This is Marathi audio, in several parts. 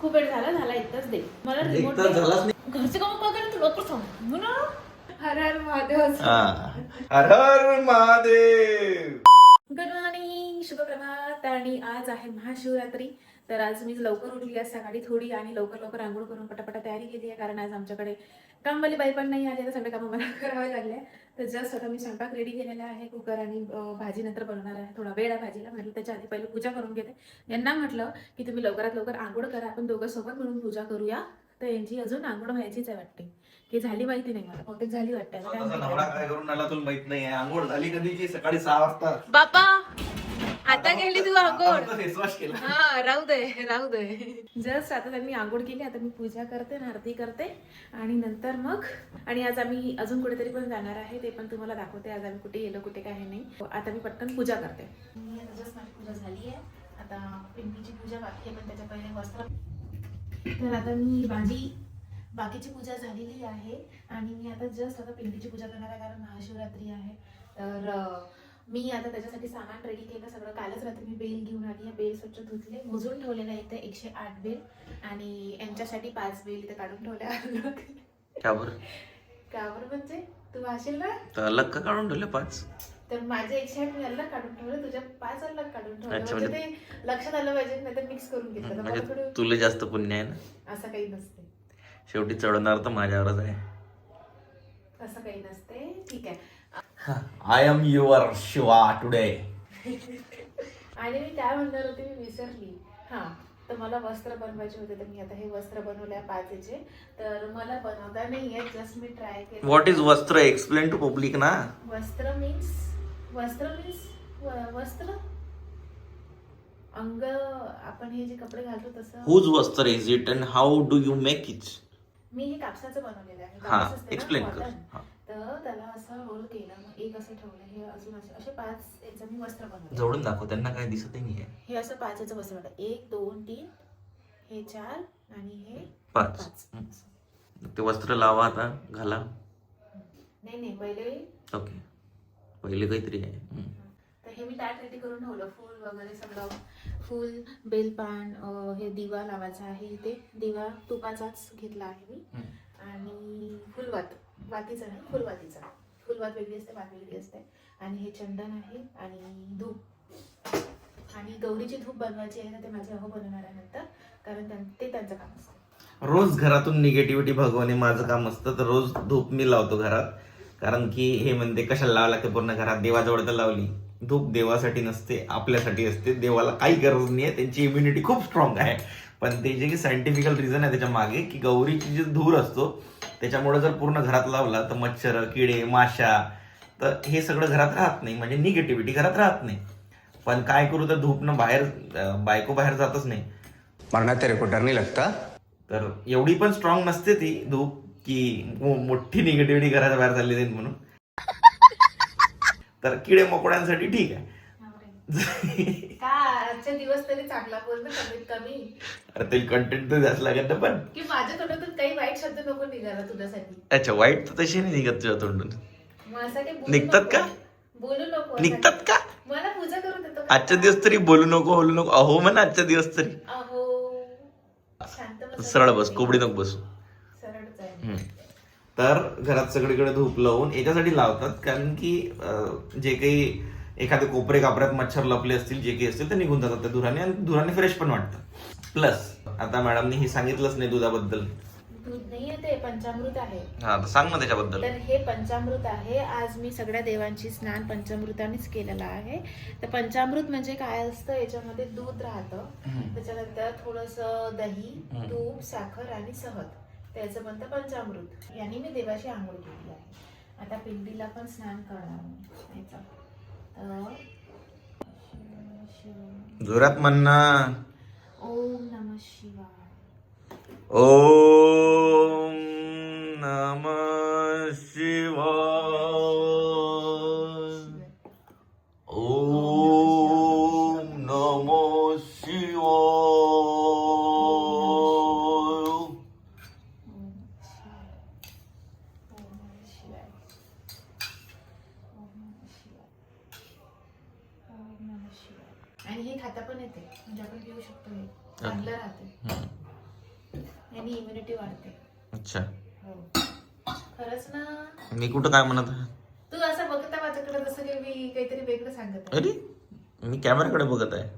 खूप वेळ झाला एकदाच दे मला रिमोट एकदाच झालाच नाही. घरचे काम बघायला तुला लवकर सांग म्हणा. हर हर महादेव. हर हर महादेव. गुड मॉर्निंग, शुभ प्रभात. आणि आज आहे महाशिवरात्री. तर आज मी लवकर उठली आज सकाळी थोडी आणि लवकर आंघोळ करून पटापटा तयारी केली आहे, कारण आज आमच्याकडे कामवाली बाई पण नाही आली, तर सगळे कामं मला करावे लागले. तर जस्ट आता मी स्वयंपाक रेडी केलेला आहे. कुकर आणि भाजी नंतर बनवणार आहे. थोडा वेळ आहे भाजीला, म्हटलं त्याच्या आधी पहिले पूजा करून घेते. यांना म्हटलं की तुम्ही लवकरात लवकर आंघोळ करा, आपण दोघं सोबत मिळून पूजा करूया. तर यांची अजून आंघोळ व्हायचीच आहे वाटते, की झाली माहिती नाही मला, बहुतेक झाली वाटते. नवरा काय करून आला तुला माहित नाही. आंघोळ झाली कधीची? सकाळी 6 वाजता. बापा आता गेली तू आंघोळ. फेस वॉश केला. हा राहू दे. जस्ट आता त्यांनी आंघोळ केली. आता मी पूजा करते, आरती करते आणि नंतर मग आणि आज आम्ही अजून कुठेतरी पण जाणार आहे, ते पण तुम्हाला दाखवते. आज आम्ही कुठे गेलो, कुठे काही नाही. आता मी पटकन पूजा करते. जस्ट माझी पूजा झाली आहे. आता पिंडीची पूजा बाकी आहे, पण त्याच्या पहिले वस्त्र. तर आता मी बाकीची पूजा झालेली आहे आणि मी आता जस्ट आता पिंडीची पूजा करणार आहे, कारण महाशिवरात्री आहे. तर मी आता त्याच्यासाठी सामान रेडी केलं सगळं. कालच रात्री मी बेल घेऊन आली आहे. बेल स्वच्छ धुतले, मोजून ठेवलेलं आहे. इथे 108 बेल आणि यांच्यासाठी 5 बेल इथे काढून ठेवल्या. का बरं? म्हणजे तू वाशील ना, तर अलग का काढून ठेवले 5? तर माझे 108 मी अलग काढून ठेवले, तुझ्या 5 अलग काढून ठेवले. अच्छा, म्हणजे ते लक्षात आलं पाहिजे, नाही तर मिक्स करून घेतलं. तर मला म्हणजे थोडं तुला जास्त पुण्य आहे ना. असं काही नसते, शेवटी चढवणार तर माझ्यावरच आहे. असं काही नसते. ठीक आहे. I am your Shiva today. आणि मी काय म्हणणार होते, मी विसरली. हा, तर मला वस्त्र बनवायचे होते, तर मी आता हे वस्त्र बनवल्या 5 तर मला बनवता नाही येत. जस्ट मी ट्राय केलं. व्हॉट इज वस्त्र? एक्सप्लेन टू पब्लिक ना. वस्त्र मीन्स वस्त्र अंग, आपण हे जे कपडे घालतो तसं. हुज वस्त्र is it and how do you make it? मी हे कापसाचं बनवलेलं आहे. हा, कापूस असते ना, एक्सप्लेन कर. cotton. हा. तर त्याला असं रोल केलं, मग एक असं ठेवलं. हे अजून असे 5 याचं मी वस्त्र बनवलं. जवळून दाखव, त्यांना काय दिसतही नाही आहे. हे असं 5 याचं वस्त्र बनवलं. 1 2 3 हे 4 आणि हे 5. 5. ते वस्त्र लावा, आता घाला. नाही पहिले. ओके, पहिले काहीतरी आहे. तर हे मी ताट रेडी करून ठेवलं, फूल वगैरे सगळं. फूल, बेलपान, हे दिवा लावायचा आहे. इथे दिवा तुपाचाच घेतला आहे मी. आणि वातीचा नाही, फुलवातीचा. फुलवात वेगळी असते, वात वेगळी असते. आणि हे चंदन आहे आणि धूप. आणि गौरीची धूप बनवायची आहे, तर ते माझे अहो बनवणार आहे नंतर, कारण ते त्यांचं काम असतं. रोज घरातून निगेटिव्हिटी भगवणे माझं काम असतं. तर रोज धूप मी लावतो घरात, कारण की हे म्हणते कशाला लावावं लागते पूर्ण घरात. देवाजवळ तर लावली. धूप देवासाठी नसते, आपल्यासाठी असते. देवाला काही गरज नाही आहे, त्यांची इम्युनिटी खूप स्ट्रॉंग आहे. पण ते जे सायंटिफिकल रिझन आहे त्याच्या मागे, की गौरीची जे धूर असतो त्याच्यामुळे जर पूर्ण घरात लावला तर मच्छर, किडे, माशा, तर हे सगळं घरात राहत नाही, म्हणजे निगेटिव्हिटी घरात राहत नाही. पण काय करू, तर धूपनं बायको बाहेर जातच नाही. मरना तेरे को डर नहीं लगता? तर एवढी पण स्ट्रॉंग नसते ती धूप, की मोठी निगेटिव्हिटी घराच्या बाहेर चालली जाईल म्हणून. तर किडे मकोड्यांसाठी ठीक आहे. का आजच्या दिवस तरी चांगला बोल ना, कमीत कमी. अरे ते कंटेंट तर जास्त लागत ना, पण की माझ्या तोंडातून काही वाईट शब्द नको निघाला तुझ्यासाठी. अच्छा, वाईट तर तशी नाही निघत तुझ्या तोंडून. मग असं काही बोलू निघतात नको. का? बोलू नको असं. निघतात का? मला पूजा करू देतो का? आजच्या दिवस तरी बोलू नको अहो म्हणा. आजच्या दिवस तरी अहो शांत बस. सरळ बस, कोबडी नको बसू. सरळच आहे. तर घरात सगळीकडे धूप लावून याच्यासाठी लावतात, कारण की जे काही एखाद्या कोपरे कापऱ्यात मच्छर लपले असतील, जे काही असतील ते निघून जातात त्या धुराने, आणि धुराने फ्रेश पण वाटतं. प्लस आता मॅडमने हे सांगितलंच नाही दुधाबद्दल. दूध नाहीये, ते पंचामृत आहे. हा, तर सांग ना त्याच्याबद्दल. तर हे पंचामृत आहे. आज मी सगळ्या देवांची स्नान पंचामृतानेच केलेलं आहे. तर पंचामृत म्हणजे काय असतं, याच्यामध्ये दूध राहतं, त्याच्यानंतर थोडंसं दही, तूप, साखर आणि शहद, त्याचं बनतं पंचामृत. याने मी देवाची आंघोळ केली आहे. आता पिंडीला पण स्नान करणार मी. जोरात म्हणणं. ओम नमः शिवाय. ओम नमः शिवाय. ओम नमः शिवाय. आणि हे खाता पण येते, म्हणजे आपण पिऊ शकतो. हे चांगलं राहते. याने इम्युनिटी वाढते. अच्छा, हो खरंच ना. मी कुठं काय म्हणत आहे? तू असं बघता माझ्याकडे जसं की मी काहीतरी वेगळं सांगत आहे. अरे मी कॅमेराकडे बघत आहे.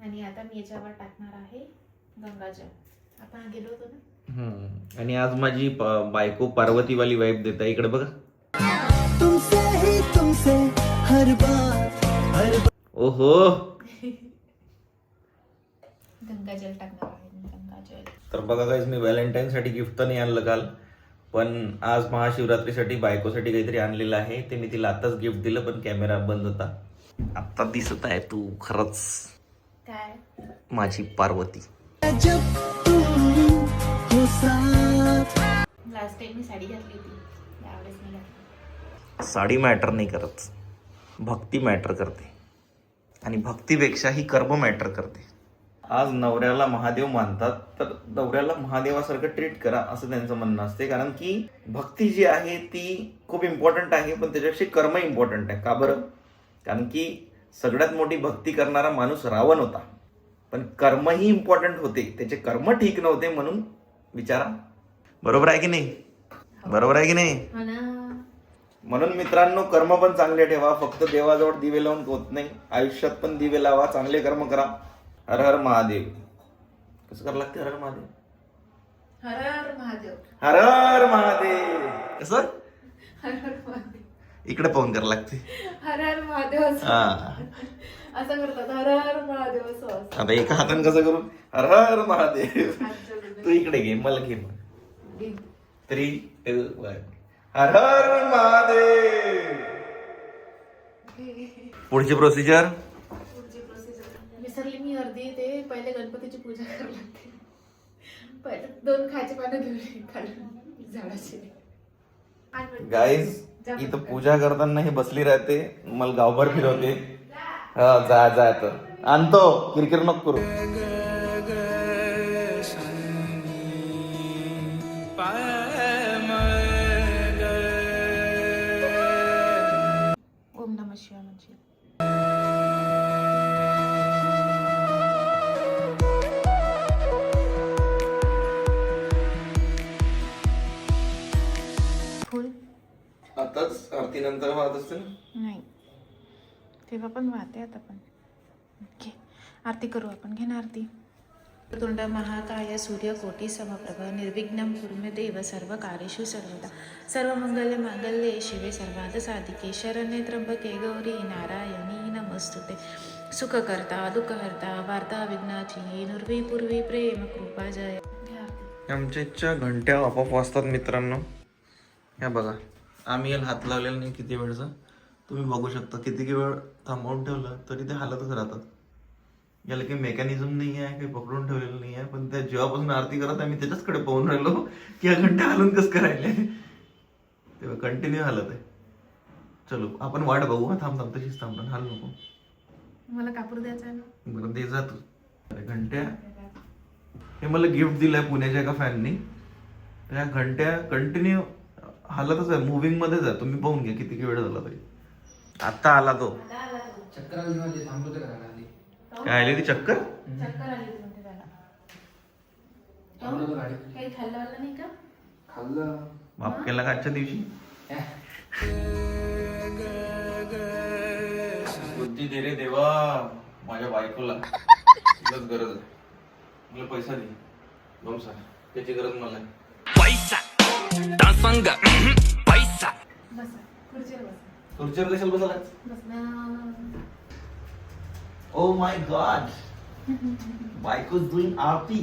आणि आता मी याच्यावर टाकणार आहे गंगाजल. आपण गेलो होतो ना. आणि आज माझी बायको पार्वतीवाली वाईफ देत आहे. इकडे बघा. तुमसे हर बार ओहो, गंगाजल टाकणार आहे मी, गंगाजल. तर बघा गाईज, मी व्हॅलेंटाईन साठी गिफ्ट तर नाही आणलं काल, पण आज महाशिवरात्रीसाठी बायकोसाठी काहीतरी आणलेलं आहे. ते मी तिला आताच गिफ्ट दिलं, पण कॅमेरा बंद होता. आता दिसत आहे तू खरंच काय माझी पार्वती. जब तुम हो साथ. लास्ट टाइम मी साडी घातली होती, यावेळेस नाही घातली. साडी मॅटर नाही करत, भक्ती मॅटर करते. आणि भक्तीपेक्षा ही कर्म मॅटर करते. आज नवऱ्याला महादेव मानतात, तर नवऱ्याला महादेवासारखं ट्रीट करा असं त्यांचं म्हणणं असते. कारण की भक्ती जी आहे ती खूप इम्पॉर्टंट आहे, पण त्याच्यापेक्षा कर्म इम्पॉर्टंट आहे. का बरं? कारण की सगळ्यात मोठी भक्ती करणारा माणूस रावण होता, पण कर्मही इम्पॉर्टंट होते. त्याचे कर्म ठीक नव्हते, म्हणून विचारा. बरोबर आहे की नाही? बरोबर आहे की नाही? हो ना. म्हणून मित्रांनो, कर्म पण चांगले ठेवा. फक्त देवाजवळ दिवे लावून होत नाही, आयुष्यात पण दिवे लावा, चांगले कर्म करा. हर हर महादेव. कसं करावं लागते? हर हर महादेव, हर हर महादेव, हर हर महादेव. कसं? हर हर महादेव, इकडे पाहून करावं लागते. हर हर महादेव असं. हा, असं करतात, हर हर महादेव असं असं. आता एका हाताने कसं करू? हर हर महादेव. हात जोडून. तू इकडे घे, मला घे. घे. 3, 2, 1. हर हर महादेव. पुढची प्रोसिजर. पुढची प्रोसिजर विसरली मी अर्धी. ते पहिले गणपतीची पूजा करावी लागते. पहिले 2 खायचे पानं घेऊन ये खालून झाडाचे. गाईज, इथं पूजा करताना हे बसली राहते, मला गावभर फिरवते. हा, जा जा तर आणतो, किरकिर नको करू. ओम नमः शिवाय म्हणजे फुल आताच आरती नंतर वाहत असते ना. नाही, तेव्हा पण वाहते आता पण. घे आरती करू आपण. घे ना आरती. तुंड महाकाय सूर्यकोटी समप्रभ निर्विघ्नं कुरु मे देव सर्वकार्येषु सर्वदा सर्वमंगल मांगल्ये शिवे सर्वार्थ साधिके शरण्ये त्र्यंबके गौरी नारायणी नमस्तुते. सुखकर्ता दुःखहर्ता वार्ता विघ्नाची नुर्वी पूर्वी प्रेम कृपा जय. आमच्या इच्छा घंट्या आपोआप वाजतात मित्रांनो. ह्या बघा, आम्ही याला हात लावलेला नाही किती वेळचा. तुम्ही बघू शकता किती वेळ थांबवून ठेवलं तरी ते हालतच राहतात. याला काही मेकॅनिझम नाही आहे, काही पकडून ठेवलेलं नाही आहे, पण त्या जेव्हापासून आरती करत आम्ही त्याच्याचकडे पाहून राहिलो की या घंट्या हालून कसं करायला, तेव्हा कंटिन्यू हालत आहे. चलो आपण वाट बघू. हा, थांब थांब, तशीच थांब, हाल नको. मला कापूर द्यायचा आहे ना. बरं दे जा तू. अरे घंट्या, हे मला गिफ्ट दिलंय पुण्याच्या एका फॅननी. त्या घंट्या कंटिन्यू हालतच आहे, मुव्हिंग मध्येच आहे. तुम्ही पाहून घ्या किती वेळ झाला तरी. आता आला तो. चक्कर आली मध्ये थांबलो तर खाली काय आली ती चक्कर? चक्कर आली होती म्हणते त्याला. थांबलो तर गाडी काही खाल्लं वालं नाही का? खाल्लं बाप केला का आजच्या दिवशी? बुद्धी दे रे देवा माझ्या बायकोला. तिलाच गरज आहे. मला पैसा दे. दोन सर त्याची गरज मला आहे. पैसा पैसा. बसा खुर्चीवर बसा. खुर्चीवर कशाला बसायला? बसना. ओ माय गॉड, बायको is doing Aarti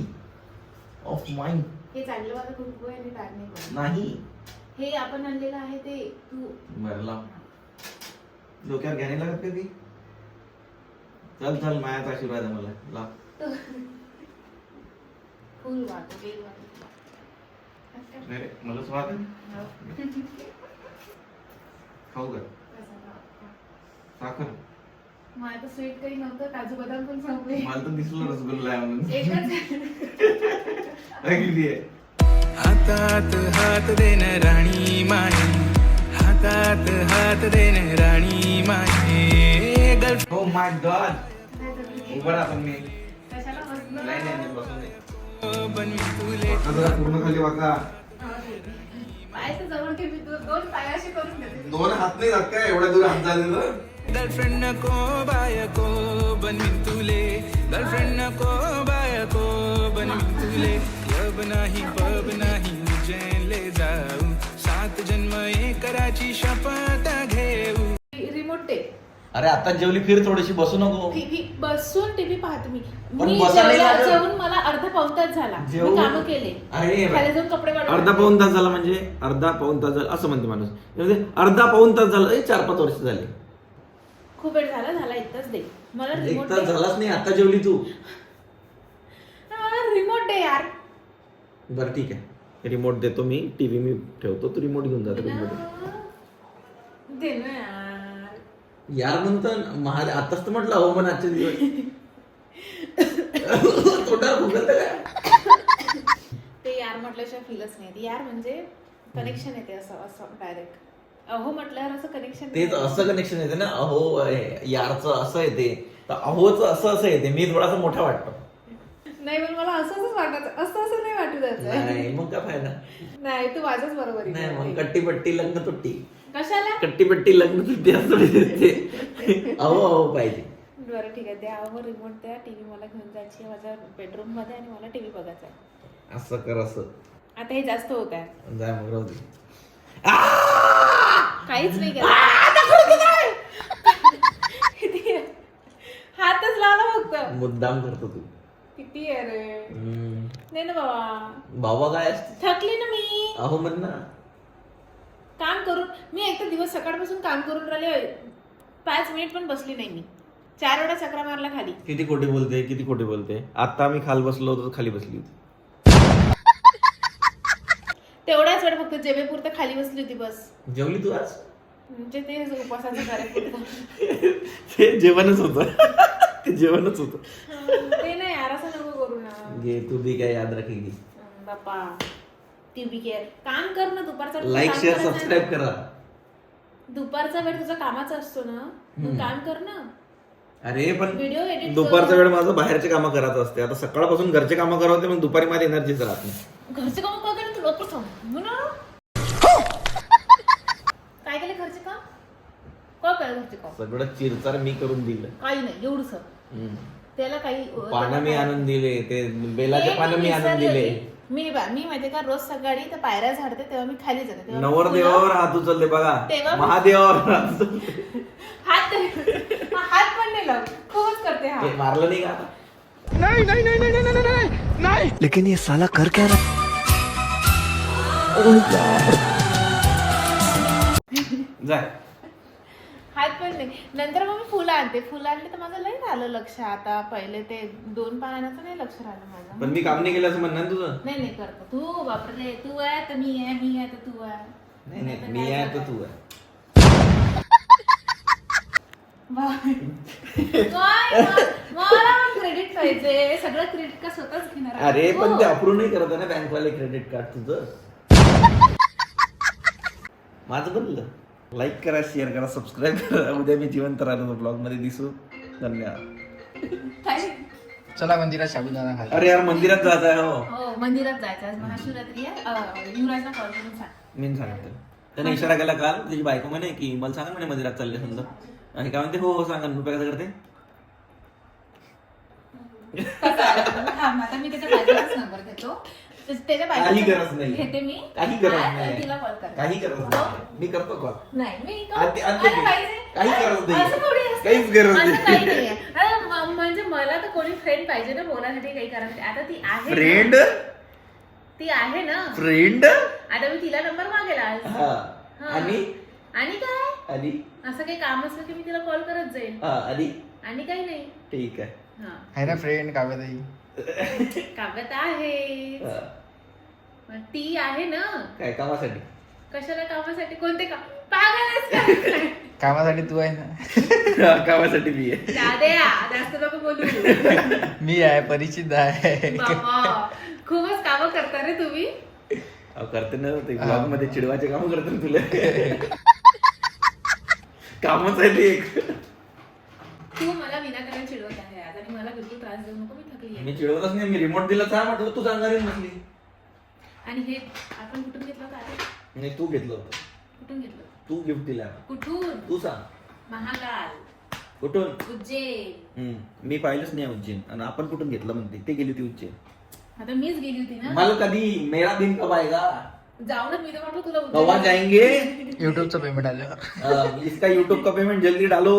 of mind. हे चांगलं माझं खूप आणि टाक नाही करत. नाही, हे आपण आणलेलं आहे ते तू. बरं लाव. डोक्यावर घ्यायला लागत कधी. चल चल, मायाचा आशीर्वाद आहे मला. लाव. फुल वाटो बेल वाटो. नाही रे, मला स्वाद आहे. खाऊ का साखर? मला तर स्वीट काही नव्हतं. काजू बदाम पण संपले. मला तर दिसलं रसगुल्ला आहे म्हणून. एकच अगदी आहे. हातात हात देन राणी माई, हातात हात देन राणी माई. Girl oh my God. उभं राहा पण मी. कशाला बसलं? नाही नाही बसून दे. बनवी तू तुले पूर्ण खाली वाका. पायाच्या जवळ ठेवी, दोन पाय असे करून देते. दोन हात नाही जात काय एवढ्या दूर हात झाले तर. गर्लफ्रेंड नको बायको बनवीन तुले, गर्लफ्रेंड नको बायको बनवीन तुले. लब नाही पब नाही उज्जैन ले जाऊ, 7 जन्म एकराची शपथ घेऊ. रिमोट दे. अरे आता जेवली फिर थोडीशी बसू नको. बसून टीव्ही पाहते मी. पण मी बसा नाही लागत. जेवून मला अर्धा पाऊण तास झाला. मी जेवून? कामं केले. अरे खाली जाऊन कपडे वाळवले. अर्धा पाऊण तास झाला म्हणजे अर्धा पाऊण तास झाला असं म्हणते माणूस. म्हणजे अर्धा पाऊण तास झालं 4-5 वर्ष झाले. खूप वेळ झाला 1 तास दे मला. एक रिमोट तास दे. झालाच नाही आता जेवली तू. मला रिमोट दे यार. बरं ठीक आहे, रिमोट देतो मी. टीव्ही मी ठेवतो, तू रिमोट घेऊन जातो रिमोट. दे ना यार. यार म्हणतो महाराज आताच तर म्हटलं हो पण आजचे दिवस तोंडावर फुगत काय. ते यार म्हटल्याशिवाय फीलच नाही. यार म्हणजे कनेक्शन येते असं असं डायरेक्ट. अहो म्हटल्यावर असं कनेक्शन तेच असं कनेक्शन येते ना. अहो यारचं असं येते तर अहोचं असं येते. मी थोडासा मोठा वाटतो. नाही पण मला असंच वाटायचं. असं नाही वाटू द्यायचं. नाही मग काय फायदा. नाही तू माझ्याच बरोबर नाही आहे. मग कट्टीपट्टी लग्न तुट्टी, कशाला? कट्टीपट्टी लग्न तुट्टी असं दिसते. अहो पाहिजे. बरं ठीक आहे, द्या अहो रिमोट द्या. टीव्ही मला घेऊन जायची माझ्या बेडरूम मध्ये आणि मला टीव्ही बघायचा आहे. असं कर असं. आता हे जास्त होत आहे. जाय मग राहू दे. काहीच नाही केलं. हातच लावला फक्त. मुद्दाम करतो तू. किती आहे रे. नाही ना बाबा. बाबा काय असते. थकली ना मी अहो म्हण ना. काम करून. मी एक तर दिवस सकाळपासून काम करून राहिले. 5 मिनिट पण बसली नाही मी. 4 वेळा चक्रा मारला खाली. किती खोटे बोलते, किती खोटे बोलते. आता मी खाली बसलो होतो, खाली बसली होती. तेवढाच वेळ फक्त जेवेपुरतं खाली बसली होती बस. जेवली तू आज. म्हणजे ते उपवासाचं कार्यक्रम. ते जेवणच होतं. ते जेवणच होतं. ते नाही यार असं नको करू ना. घे तू बी काय याद रखेगी. बाप्पा टीव्ही केअर काम कर ना. दुपारचा वेळ लाईक काम शेअर करायचं आहे सबस्क्राईब ना. करा. दुपारचा वेळ तुझा कामाचा असतो ना. मग काम कर ना. अरे पण व्हिडिओ एडिट दुपारचा वेळ माझं बाहेरचे कामं करायचं असते. आता सकाळपासून घरचे कामं करावं होते, मग दुपारी माझी एनर्जीच राहत नाही. घरचे काम काय केलं तू लवकर सांग ना. काय केलं घरचे काम? काय केलं घरचे काम? सगळं चिरचार मी करून दिलं. काही नाही एवढंच. त्याला काही पानं मी आणून दिले. ते बेलाचे हे पानं मी आणून विसरलेली. दिले. मी माहितीये का रोज सकाळी तर पायऱ्या झाडते तेव्हा मी खाली जाते. तेव्हा मी नवरदेवावर हात उचलते बघा. तेव्हा मी- महादेवावर हात उचलते. हात हात पण नाही लावत. खूपच करते हा. हे मारलं नाही का आता. लेकिन ये साला कर क्या रहा. जाय. हात पण नाही. नंतर मग मी फुलं आणते. फुलं आणले तर माझं लई झालं लक्ष. आता पहिले ते 2 पानाचं नाही लक्ष राहिलं माझं. पण मी काम नाही केलं असं म्हणणार तुझं. नाही करतो तू. बापरे तू आहे तर मी आहे, मी आहे तर तू आहे. नाही मी आहे तर तू आहे. मला क्रेडिट पाहिजे. सगळं क्रेडिट का स्वतःच घेणार आहे. अरे पण हो. ते अप्रूव्ह नाही करत ना बँकवाले क्रेडिट कार्ड तुझं. माझं बनलं. लाईक करा, शेअर करा, सबस्क्राईब करा. उद्या मी जिवंत राहतो ब्लॉग मध्ये दिसू. धन्यवाद. काय? चला मंदिरात साबुदाणा खायला. अरे यार मंदिरात जायचं आहे. हो हो मंदिरात जायचं आज महाशिवरात्री आहे. युवराजला कॉल करून सांग. मी सांगतो. त्याने इशारा केला काल. त्याची बायको म्हणे की मला सांगा म्हणे मंदिरात चालले समजा. आणि काय म्हणते हो सांगा. रुपये कसं करते. आता मी त्याच्या बायकोचाच नंबर देतो. त्याच्या काही बायकोचा गरज नाही. घेते मी. काही गरज आणि नाही. तिला कॉल कर. काही गरज नाही. मी करतो कॉल. नाही मी आणते अरे मी. पाहिजे. काही गरज नाही. असं थोडी असतं. काहीच गरज असं नाही. काही नाहीये. अरे म्हणजे मला तर कोणी फ्रेंड पाहिजे ना बोलायसाठी काही करायसाठी. आता ती आहे ना. फ्रेंड. ती आहे ना. फ्रेंड. आता मी तिला नंबर मागेला आज. हा. हा. आणि आणि काय आणि असं काही काम असलं की मी तिला कॉल करत जाईल. हा आणि आणि काही नाही. ठीक आहे. हा आहे ना फ्रेंड काव्याताई. काव्यात आहे. हा. ती आहे ना. काय कामासाठी. कशाला कामासाठी? कोणते काम? पागल आहेस का? कामासाठी तू आहे ना. कामासाठी मी आहे. दाद्या जास्त नको बोलू. मी आहे परिचित आहे. बाबा खूपच कामं करता रे तुम्ही. करते ना ते ब्लॉग मध्ये चिडवायचे काम करते ना तुला. कामच आहे ते एक. तू मला विनाकारण चिडवत आहे आज आणि मला बिलकुल त्रास देऊ नको. मी थकली आहे. मी चिडवतच नाही. मी रिमोट दिला काय म्हटलं तू सांगारी नसली. आणि हे आपण कुठून घेतलं होतं आता? नाही तू घेतलं होतं, कुठून घेतलं होतं? तू गिफ्ट दिला, कुठून? तू सांग महाकाल, कुठून. उज्जैन. मी पाहिलंच नाही उज्जैन. आणि आपण कुठून घेतलं म्हणते, ते गेली होती उज्जैन. आता मीच गेली होती ना. मला कधी मेरा दिन कब आएगा, जाऊ ना, मी तर म्हटलं तुला कवा उज्जैन. जाएंगे. युट्यूबचं पेमेंट आलं. इसका यूट्यूब का पेमेंट जल्दी डालो.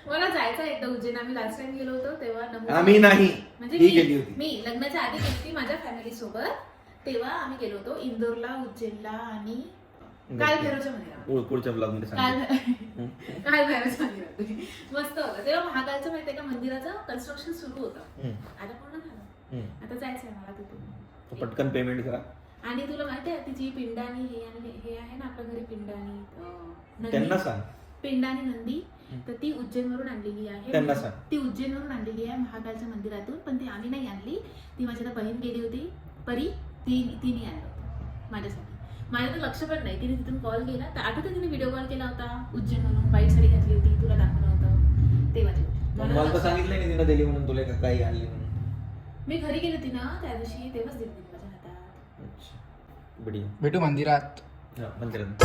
मला जायचं एकदा उज्जैन. आम्ही लास्ट टाइम गेलो होतो तेव्हा आम्ही नाही, म्हणजे ही गेली होती. मी लग्नाच्या आधी गेली होती माझ्या फॅमिली सोबत. तेव्हा आम्ही गेलो होतो इंदोरला, उज्जैनला आणि काल भैरवच्या मंदिरात. पुढच्या ब्लॉग मध्ये काल सांग. काल भैरवच्या मंदिरात मस्त होतं. तेव्हा महाकालचं माहितीये का मंदिराचं कन्स्ट्रक्शन सुरू होतं. आता पूर्ण झालं. आता जायचंय मला तिथून. पटकन पेमेंट करा. आणि तुला माहिती आहे तिची पिंडानी हे आणि हे आहे ना आपल्या घरी पिंडानी नंदी. त्यांना सांग. पिंडानी नंदी, तर ती उज्जैनवरून आणलेली आहे. त्यांना सांग. ती उज्जैनवरून आणलेली आहे महाकालच्या मंदिरातून. पण ती आम्ही नाही आणली, ती माझी आता बहीण गेली होती परी, तिने आणलं होतं माझ्यासाठी. माझ्या तर लक्ष पण नाही. तिने तिथून कॉल केला तर आठवतं तिने व्हिडिओ कॉल केला होता उज्जैनवरून. व्हाईट साडी घातली होती, तुला दाखवलं होतं तेव्हाची गोष्ट. मला तर सांगितलं नाही तिनं दिली म्हणून, तुला का काही आणली म्हणून. मी घरी गेली होती ना त्या दिवशी, तेव्हाच दिली होती माझ्या हातात. अच्छा, बढिया. भेटू मंदिरात. हा, मंदिरात.